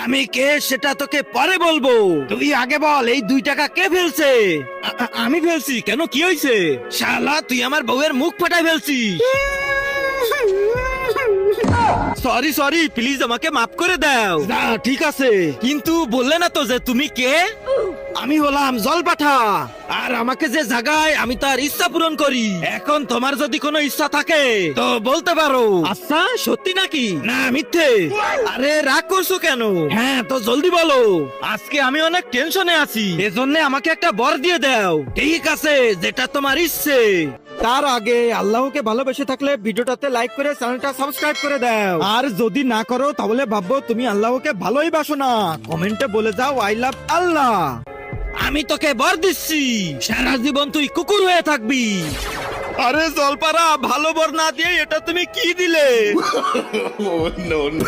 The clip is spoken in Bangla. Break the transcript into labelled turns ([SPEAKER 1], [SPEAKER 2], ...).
[SPEAKER 1] আমি কে সেটা তোকে পরে বলবো, তুই আগে বল এই 2 টাকা কে ফেলছে? আমি ফেলছি। কেন, কি হয়েছে? শালা তুই আমার বউয়ের মুখ ফাটাই ফেলছিস। সরি সরি, প্লিজ আমাকে মাফ করে দাও। না ঠিক আছে, কিন্তু বললে না তো যে তুমি কে? আমি হলাম জলপাঠা, আর আমাকে যে জাগায় আমি তার ইচ্ছা পূরণ করি। এখন তোমার যদি কোনো ইচ্ছা থাকে তো বলতে পারো। আচ্ছা সত্যি নাকি? না মিথ্যে। আরে রাগ করছো কেন? হ্যাঁ তো জলদি বলো, আজকে আমি অনেক টেনশনে আছি, এজন্য আমাকে একটা বর দিয়ে দাও। ঠিক আছে, যেটা তোমার ইচ্ছে। তার আগে আল্লাহকে ভালোবেসে থাকলে ভিডিওটাতে লাইক করে চ্যানেলটা সাবস্ক্রাইব করে দাও, আর যদি না করো তাহলে ভাববো তুমি আল্লাহকে ভালোই বাসো না। কমেন্টে বলে যাও আই লাভ আল্লাহ। আমি তোকে বর দিচ্ছি, সারা জীবন তুই কুকুর হয়ে থাকবি। আরে জলপারা, ভালো বর না দিয়ে এটা তুমি কি দিলে?
[SPEAKER 2] Oh no, no.